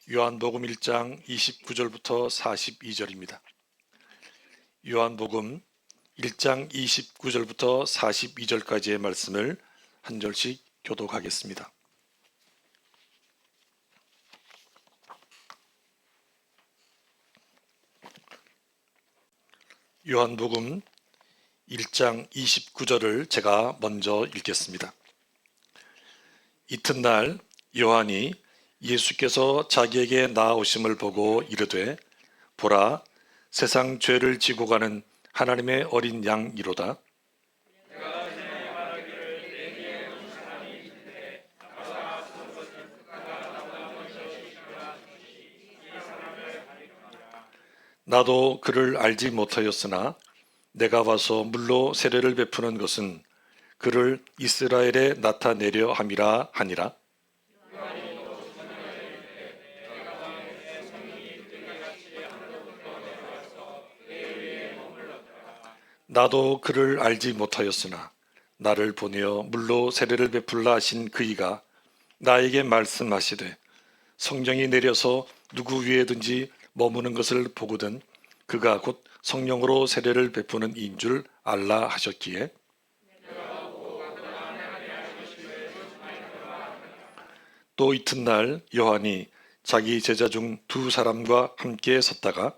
요한복음 1장 29절부터 42절입니다. 요한복음 1장 29절부터 42절까지의 말씀을 한 절씩 교독하겠습니다. 요한복음 1장 29절을 제가 먼저 읽겠습니다. 이튿날 요한이 예수께서 자기에게 나아오심을 보고 이르되 보라 세상 죄를 지고 가는 하나님의 어린 양이로다. 나도 그를 알지 못하였으나 내가 와서 물로 세례를 베푸는 것은 그를 이스라엘에 나타내려 함이라 하니라. 나도 그를 알지 못하였으나 나를 보내어 물로 세례를 베풀라 하신 그이가 나에게 말씀하시되 성령이 내려서 누구 위에든지 머무는 것을 보거든 그가 곧 성령으로 세례를 베푸는 이인 줄 알라 하셨기에 또 이튿날 요한이 자기 제자 중 두 사람과 함께 섰다가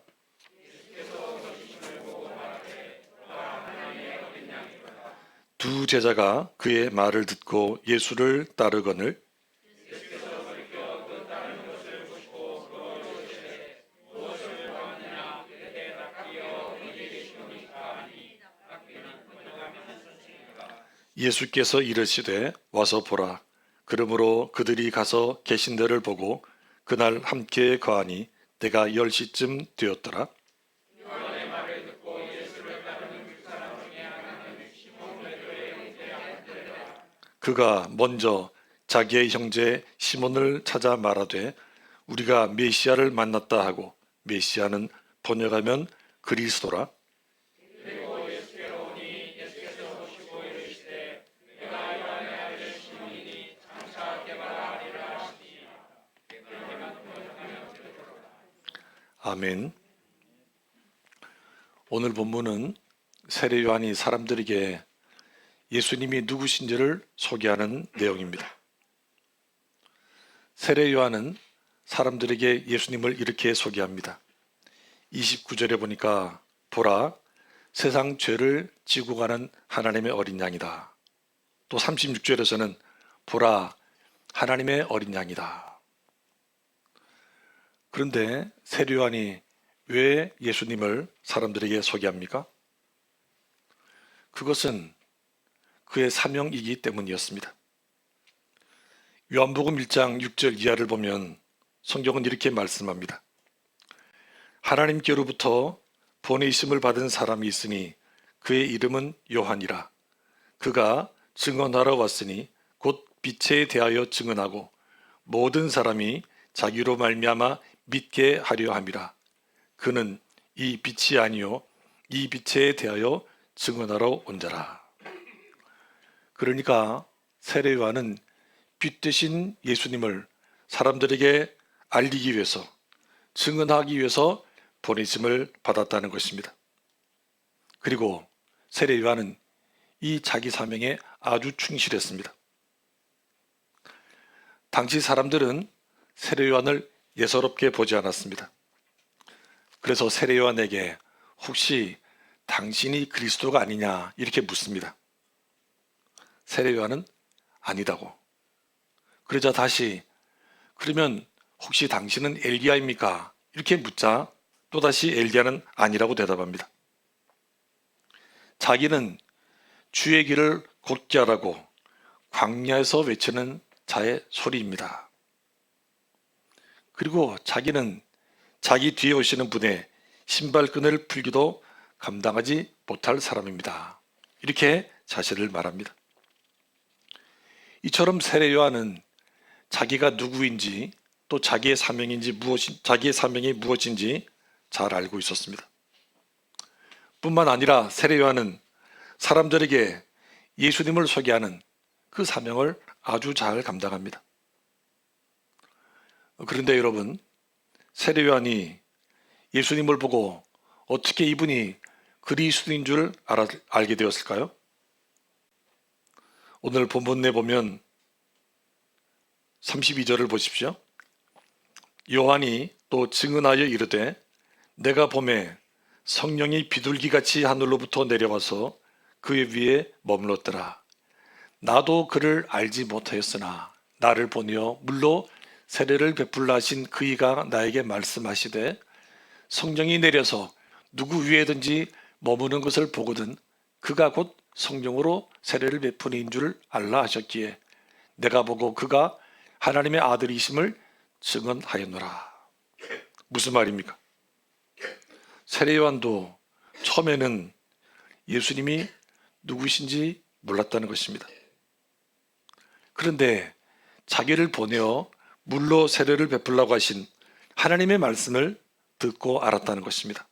두 제자가 그의 말을 듣고 예수를 따르거늘 예수께서 이르시되 와서 보라. 그러므로 그들이 가서 계신 데를 보고 그날 함께 거하니 때가 10시쯤 되었더라. 그가 먼저 자기의 형제 시몬을 찾아 말하되 우리가 메시아를 만났다 하고 메시아는 번역하면 그리스도라. 아멘. 오늘 본문은 세례 요한이 사람들에게 예수님이 누구신지를 소개하는 내용입니다. 세례 요한은 사람들에게 예수님을 이렇게 소개합니다. 29절에 보니까 보라 세상 죄를 지고 가는 하나님의 어린 양이다. 또 36절에서는 보라 하나님의 어린 양이다. 그런데 세례 요한이 왜 예수님을 사람들에게 소개합니까? 그것은 그의 사명이기 때문이었습니다. 요한복음 1장 6절 이하를 보면 성경은 이렇게 말씀합니다. 하나님께로부터 보내심을 받은 사람이 있으니 그의 이름은 요한이라. 그가 증언하러 왔으니 곧 빛에 대하여 증언하고 모든 사람이 자기로 말미암아 믿게 하려 함이라. 그는 이 빛이 아니요 이 빛에 대하여 증언하러 온 자라. 그러니까 세례 요한은 빛 되신 예수님을 사람들에게 알리기 위해서 증언하기 위해서 보내심을 받았다는 것입니다. 그리고 세례 요한은 이 자기 사명에 아주 충실했습니다. 당시 사람들은 세례 요한을 예사롭게 보지 않았습니다. 그래서 세례 요한에게 혹시 당신이 그리스도가 아니냐 이렇게 묻습니다. 세례 요한은 아니다고. 그러자 다시 그러면 혹시 당신은 엘리야입니까? 이렇게 묻자 또다시 엘리야는 아니라고 대답합니다. 자기는 주의 길을 곧게 하라고 광야에서 외치는 자의 소리입니다. 그리고 자기는 자기 뒤에 오시는 분의 신발끈을 풀기도 감당하지 못할 사람입니다. 이렇게 자신을 말합니다. 이처럼 세례 요한은 자기가 누구인지 또 자기의 사명이 무엇인지 잘 알고 있었습니다. 뿐만 아니라 세례 요한은 사람들에게 예수님을 소개하는 그 사명을 아주 잘 감당합니다. 그런데 여러분, 세례 요한이 예수님을 보고 어떻게 이분이 그리스도인 줄 알게 되었을까요? 오늘 본문에 보면 32절을 보십시오. 요한이 또 증언하여 이르되 내가 보매 성령이 비둘기같이 하늘로부터 내려와서 그의 위에 머물렀더라. 나도 그를 알지 못하였으나 나를 보내어 물로 세례를 베풀라 하신 그이가 나에게 말씀하시되 성령이 내려서 누구 위에든지 머무는 것을 보거든 그가 곧 성령으로 세례를 베푸는 줄 알라 하셨기에 내가 보고 그가 하나님의 아들이심을 증언하였노라. 무슨 말입니까? 세례 요한도 처음에는 예수님이 누구신지 몰랐다는 것입니다. 그런데 자기를 보내어 물로 세례를 베풀라고 하신 하나님의 말씀을 듣고 알았다는 것입니다.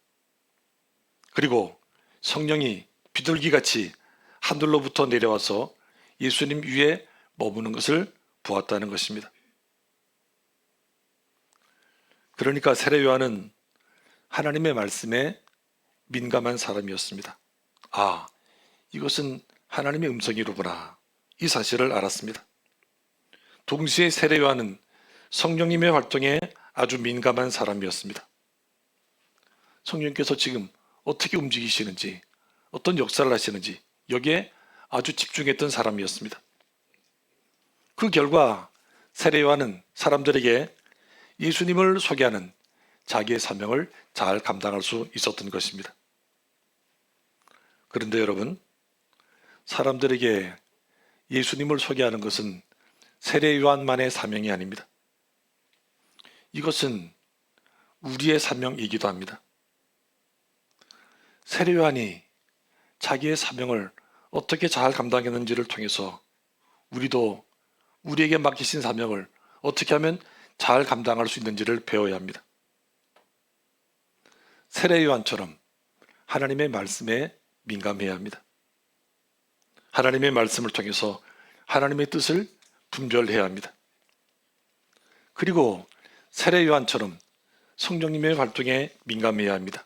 그리고 성령이 비둘기같이 하늘로부터 내려와서 예수님 위에 머무는 것을 보았다는 것입니다. 그러니까 세례 요한은 하나님의 말씀에 민감한 사람이었습니다. 아, 이것은 하나님의 음성이로구나. 이 사실을 알았습니다. 동시에 세례 요한은 성령님의 활동에 아주 민감한 사람이었습니다. 성령께서 지금 어떻게 움직이시는지, 어떤 역사를 하시는지 여기에 아주 집중했던 사람이었습니다. 그 결과 세례 요한은 사람들에게 예수님을 소개하는 자기의 사명을 잘 감당할 수 있었던 것입니다. 그런데 여러분, 사람들에게 예수님을 소개하는 것은 세례 요한만의 사명이 아닙니다. 이것은 우리의 사명이기도 합니다. 세례 요한이 자기의 사명을 어떻게 잘 감당했는지를 통해서 우리도 우리에게 맡기신 사명을 어떻게 하면 잘 감당할 수 있는지를 배워야 합니다. 세례 요한처럼 하나님의 말씀에 민감해야 합니다. 하나님의 말씀을 통해서 하나님의 뜻을 분별해야 합니다. 그리고 세례 요한처럼 성령님의 활동에 민감해야 합니다.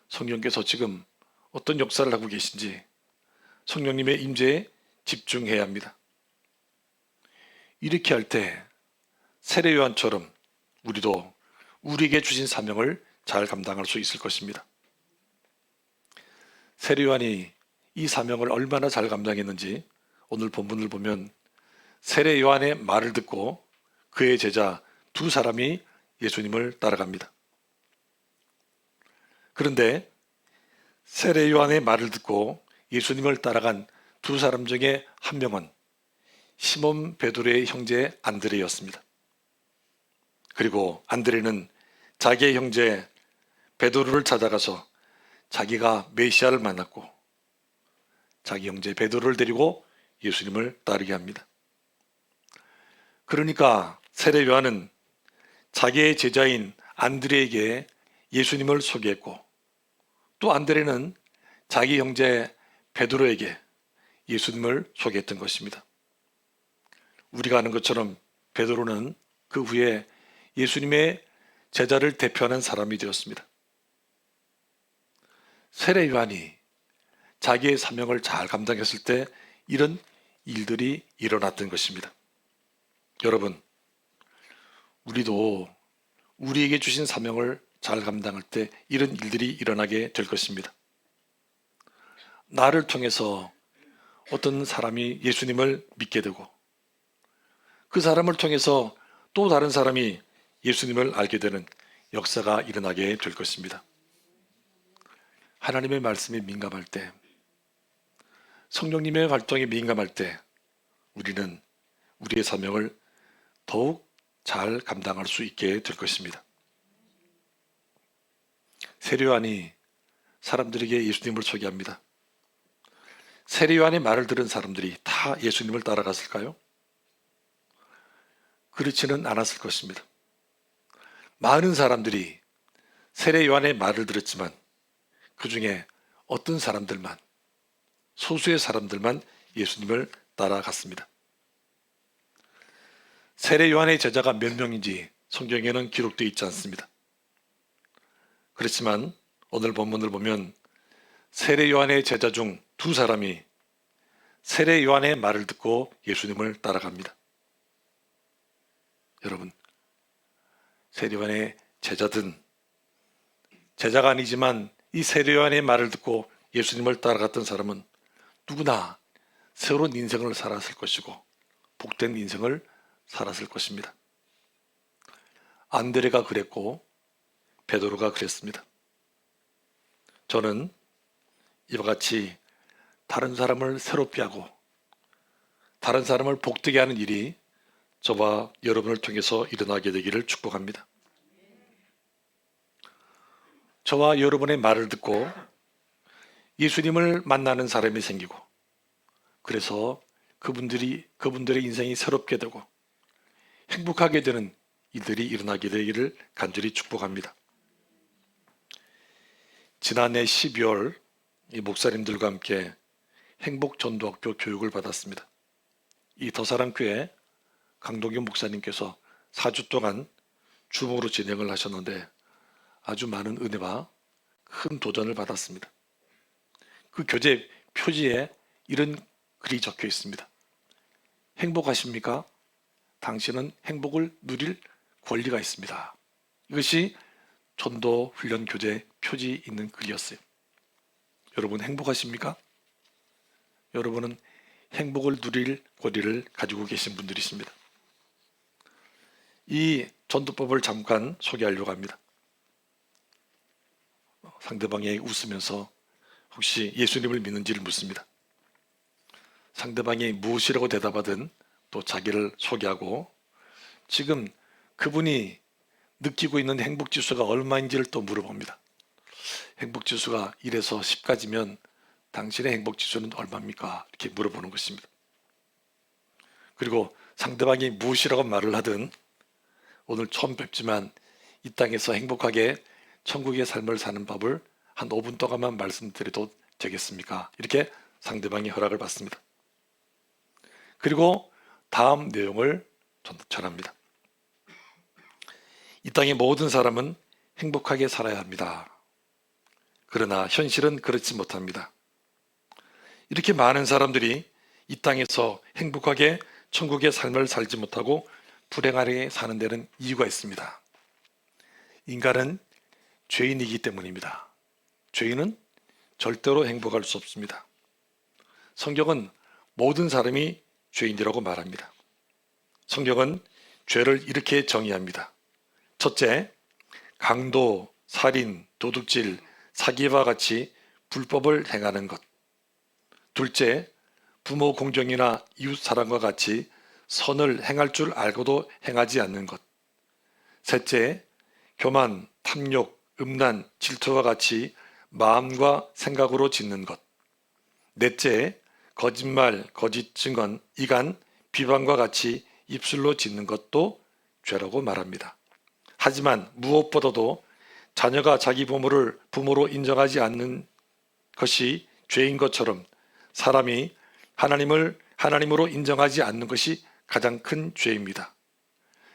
성령께서 지금 어떤 역사를 하고 계신지 성령님의 임재에 집중해야 합니다. 이렇게 할 때 세례 요한처럼 우리도 우리에게 주신 사명을 잘 감당할 수 있을 것입니다. 세례 요한이 이 사명을 얼마나 잘 감당했는지 오늘 본문을 보면 세례 요한의 말을 듣고 그의 제자 두 사람이 예수님을 따라갑니다. 그런데 세례 요한의 말을 듣고 예수님을 따라간 두 사람 중에 한 명은 시몬 베드로의 형제 안드레였습니다. 그리고 안드레는 자기의 형제 베드로를 찾아가서 자기가 메시아를 만났고 자기 형제 베드로를 데리고 예수님을 따르게 합니다. 그러니까 세례 요한은 자기의 제자인 안드레에게 예수님을 소개했고 또 안드레는 자기 형제 베드로에게 예수님을 소개했던 것입니다. 우리가 아는 것처럼 베드로는 그 후에 예수님의 제자를 대표하는 사람이 되었습니다. 세례 요한이 자기의 사명을 잘 감당했을 때 이런 일들이 일어났던 것입니다. 여러분, 우리도 우리에게 주신 사명을 잘 감당할 때 이런 일들이 일어나게 될 것입니다. 나를 통해서 어떤 사람이 예수님을 믿게 되고 그 사람을 통해서 또 다른 사람이 예수님을 알게 되는 역사가 일어나게 될 것입니다. 하나님의 말씀에 민감할 때, 성령님의 활동에 민감할 때 우리는 우리의 사명을 더욱 잘 감당할 수 있게 될 것입니다. 세례 요한이 사람들에게 예수님을 소개합니다. 세례 요한의 말을 들은 사람들이 다 예수님을 따라갔을까요? 그렇지는 않았을 것입니다. 많은 사람들이 세례 요한의 말을 들었지만 그 중에 어떤 사람들만, 소수의 사람들만 예수님을 따라갔습니다. 세례 요한의 제자가 몇 명인지 성경에는 기록되어 있지 않습니다. 그렇지만 오늘 본문을 보면 세례 요한의 제자 중 두 사람이 세례 요한의 말을 듣고 예수님을 따라갑니다. 여러분, 세례 요한의 제자든 제자가 아니지만 이 세례 요한의 말을 듣고 예수님을 따라갔던 사람은 누구나 새로운 인생을 살았을 것이고 복된 인생을 살았을 것입니다. 안드레가 그랬고 베드로가 그랬습니다. 저는 이와 같이 다른 사람을 새롭게 하고 다른 사람을 복되게 하는 일이 저와 여러분을 통해서 일어나게 되기를 축복합니다. 저와 여러분의 말을 듣고 예수님을 만나는 사람이 생기고 그래서 그분들의 인생이 새롭게 되고 행복하게 되는 일들이 일어나게 되기를 간절히 축복합니다. 지난해 12월 이 목사님들과 함께 행복전도학교 교육을 받았습니다. 이 더사랑교회 강동균 목사님께서 4주 동안 주목으로 진행을 하셨는데 아주 많은 은혜와 큰 도전을 받았습니다. 그 교재 표지에 이런 글이 적혀 있습니다. 행복하십니까? 당신은 행복을 누릴 권리가 있습니다. 이것이 전도 훈련 교재 표지 있는 글이었어요. 여러분 행복하십니까? 여러분은 행복을 누릴 권리를 가지고 계신 분들이십니다. 이 전도법을 잠깐 소개하려고 합니다. 상대방이 웃으면서 혹시 예수님을 믿는지를 묻습니다. 상대방이 무엇이라고 대답하든 또 자기를 소개하고 지금 그분이 느끼고 있는 행복지수가 얼마인지를 또 물어봅니다. 행복지수가 1에서 10까지면 당신의 행복지수는 얼마입니까? 이렇게 물어보는 것입니다. 그리고 상대방이 무엇이라고 말을 하든 오늘 처음 뵙지만 이 땅에서 행복하게 천국의 삶을 사는 법을 한 5분 동안만 말씀드려도 되겠습니까? 이렇게 상대방이 허락을 받습니다. 그리고 다음 내용을 전합니다. 이 땅의 모든 사람은 행복하게 살아야 합니다. 그러나 현실은 그렇지 못합니다. 이렇게 많은 사람들이 이 땅에서 행복하게 천국의 삶을 살지 못하고 불행하게 사는 데는 이유가 있습니다. 인간은 죄인이기 때문입니다. 죄인은 절대로 행복할 수 없습니다. 성경은 모든 사람이 죄인이라고 말합니다. 성경은 죄를 이렇게 정의합니다. 첫째, 강도, 살인, 도둑질, 사기와 같이 불법을 행하는 것. 둘째, 부모 공경이나 이웃 사랑과 같이 선을 행할 줄 알고도 행하지 않는 것. 셋째, 교만, 탐욕, 음란, 질투와 같이 마음과 생각으로 짓는 것. 넷째, 거짓말, 거짓 증언, 이간, 비방과 같이 입술로 짓는 것도 죄라고 말합니다. 하지만 무엇보다도 자녀가 자기 부모를 부모로 인정하지 않는 것이 죄인 것처럼 사람이 하나님으로 인정하지 않는 것이 가장 큰 죄입니다.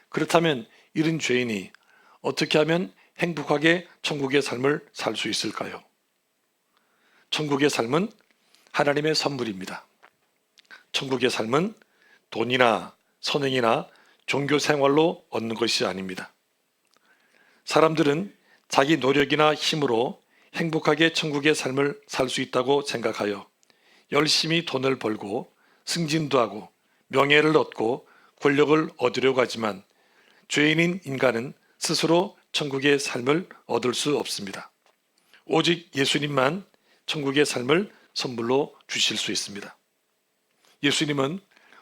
그렇다면 이런 죄인이 어떻게 하면 행복하게 천국의 삶을 살 수 있을까요? 천국의 삶은 하나님의 선물입니다. 천국의 삶은 돈이나 선행이나 종교 생활로 얻는 것이 아닙니다. 사람들은 자기 노력이나 힘으로 행복하게 천국의 삶을 살 수 있다고 생각하여 열심히 돈을 벌고 승진도 하고 명예를 얻고 권력을 얻으려고 하지만 죄인인 인간은 스스로 천국의 삶을 얻을 수 없습니다. 오직 예수님만 천국의 삶을 선물로 주실 수 있습니다. 예수님은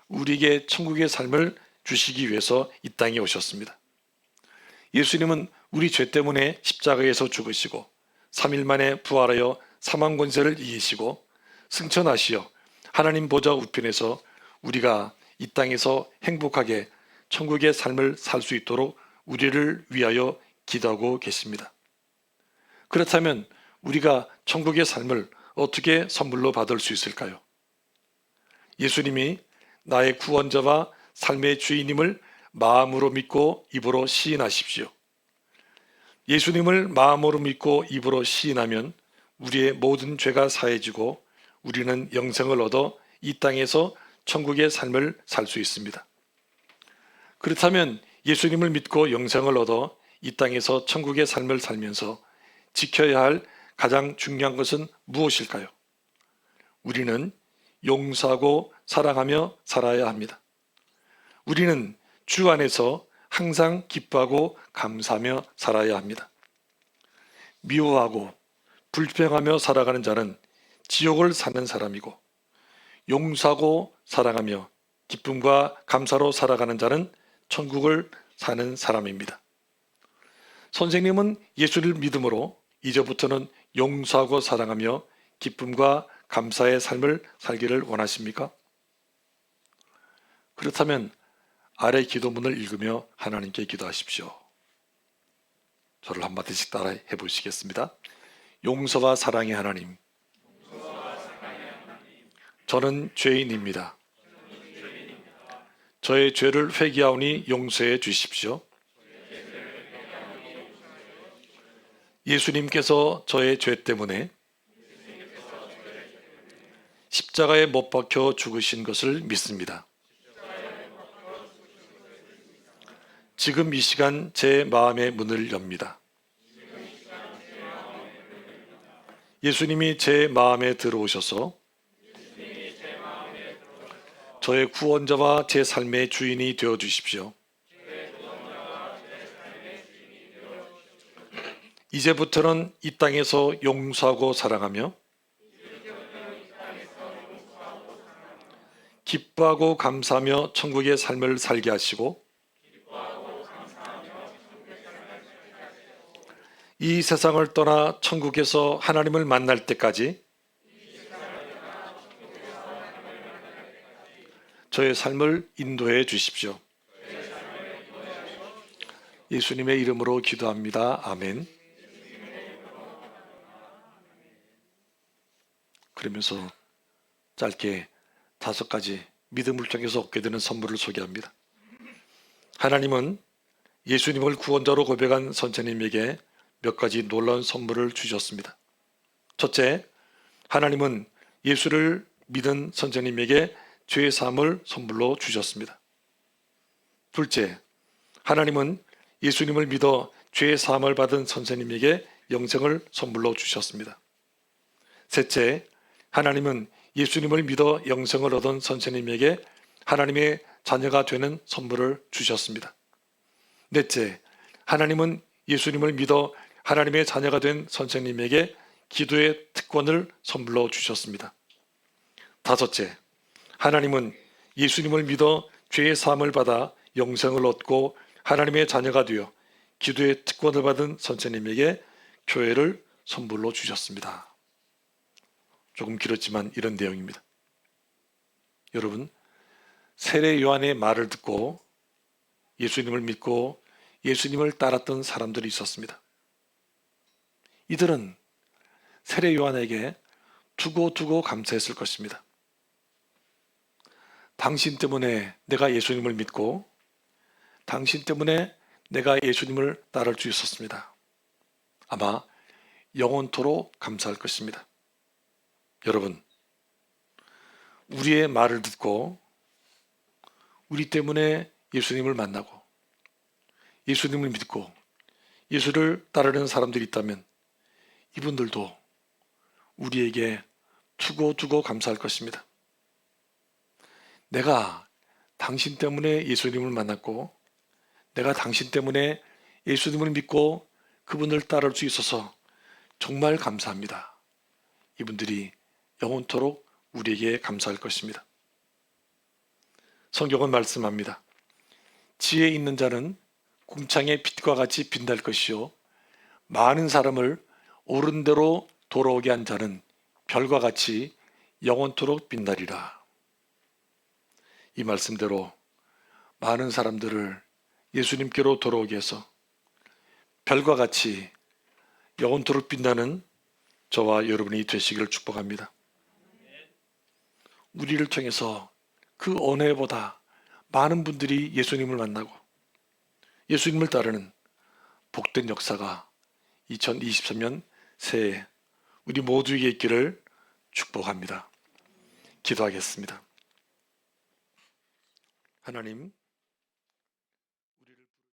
우리에게 천국의 삶을 주시기 위해서 이 땅에 오셨습니다. 예수님은 우리 죄 때문에 십자가에서 죽으시고 3일 만에 부활하여 사망 권세를 이기시고 승천하시어 하나님 보좌 우편에서 우리가 이 땅에서 행복하게 천국의 삶을 살 수 있도록 우리를 위하여 기도하고 계십니다. 그렇다면 우리가 천국의 삶을 어떻게 선물로 받을 수 있을까요? 예수님이 나의 구원자와 삶의 주인임을 마음으로 믿고 입으로 시인하십시오. 예수님을 마음으로 믿고 입으로 시인하면 우리의 모든 죄가 사해지고 우리는 영생을 얻어 이 땅에서 천국의 삶을 살 수 있습니다. 그렇다면 예수님을 믿고 영생을 얻어 이 땅에서 천국의 삶을 살면서 지켜야 할 가장 중요한 것은 무엇일까요? 우리는 용서하고 사랑하며 살아야 합니다. 우리는 주 안에서 항상 기뻐하고 감사하며 살아야 합니다. 미워하고 불평하며 살아가는 자는 지옥을 사는 사람이고, 용서하고 사랑하며 기쁨과 감사로 살아가는 자는 천국을 사는 사람입니다. 선생님은 예수를 믿음으로 이제부터는 용서하고 사랑하며 기쁨과 감사의 삶을 살기를 원하십니까? 그렇다면 아래 기도문을 읽으며 하나님께 기도하십시오. 저를 한마디씩 따라 해보시겠습니다. 용서와 사랑의 하나님, 저는 죄인입니다. 저의 죄를 회개하오니 용서해 주십시오. 예수님께서 저의 죄 때문에 십자가에 못 박혀 죽으신 것을 믿습니다. 지금 이 시간 제 마음의 문을 엽니다. 예수님이 제 마음에 들어오셔서 저의 구원자와 제 삶의 주인이 되어 주십시오. 이제부터는 이 땅에서 용서하고 사랑하며 기뻐하고 감사하며 천국의 삶을 살게 하시고 이 세상을 떠나 천국에서 하나님을 만날 때까지 저의 삶을 인도해 주십시오. 예수님의 이름으로 기도합니다. 아멘. 그러면서 짧게 5가지 믿음을 통해서 얻게 되는 선물을 소개합니다. 하나님은 예수님을 구원자로 고백한 선생님에게 몇 가지 놀라운 선물을 주셨습니다. 첫째, 하나님은 예수를 믿은 선생님에게 죄 사함을 선물로 주셨습니다. 둘째, 하나님은 예수님을 믿어 죄 사함을 받은 선생님에게 영생을 선물로 주셨습니다. 셋째, 하나님은 예수님을 믿어 영생을 얻은 선생님에게 하나님의 자녀가 되는 선물을 주셨습니다. 넷째, 하나님은 예수님을 믿어 하나님의 자녀가 된 선생님에게 기도의 특권을 선물로 주셨습니다. 다섯째, 하나님은 예수님을 믿어 죄의 사함을 받아 영생을 얻고 하나님의 자녀가 되어 기도의 특권을 받은 선생님에게 교회를 선물로 주셨습니다. 조금 길었지만 이런 내용입니다. 여러분, 세례 요한의 말을 듣고 예수님을 믿고 예수님을 따랐던 사람들이 있었습니다. 이들은 세례 요한에게 두고 감사했을 것입니다. 당신 때문에 내가 예수님을 믿고 당신 때문에 내가 예수님을 따를 수 있었습니다. 아마 영원토록 감사할 것입니다. 여러분, 우리의 말을 듣고 우리 때문에 예수님을 만나고 예수님을 믿고 예수를 따르는 사람들이 있다면 이분들도 우리에게 두고 감사할 것입니다. 내가 당신 때문에 예수님을 만났고 내가 당신 때문에 예수님을 믿고 그분을 따를 수 있어서 정말 감사합니다. 이분들이 영원토록 우리에게 감사할 것입니다. 성경은 말씀합니다. 지혜 있는 자는 궁창의 빛과 같이 빛날 것이요 많은 사람을 옳은 대로 돌아오게 한 자는 별과 같이 영원토록 빛나리라. 이 말씀대로 많은 사람들을 예수님께로 돌아오게 해서 별과 같이 영원토록 빛나는 저와 여러분이 되시기를 축복합니다. 우리를 통해서 그 어느 해보다 많은 분들이 예수님을 만나고 예수님을 따르는 복된 역사가 2023년 새해 우리 모두에게 있기를 축복합니다. 기도하겠습니다. 하나님,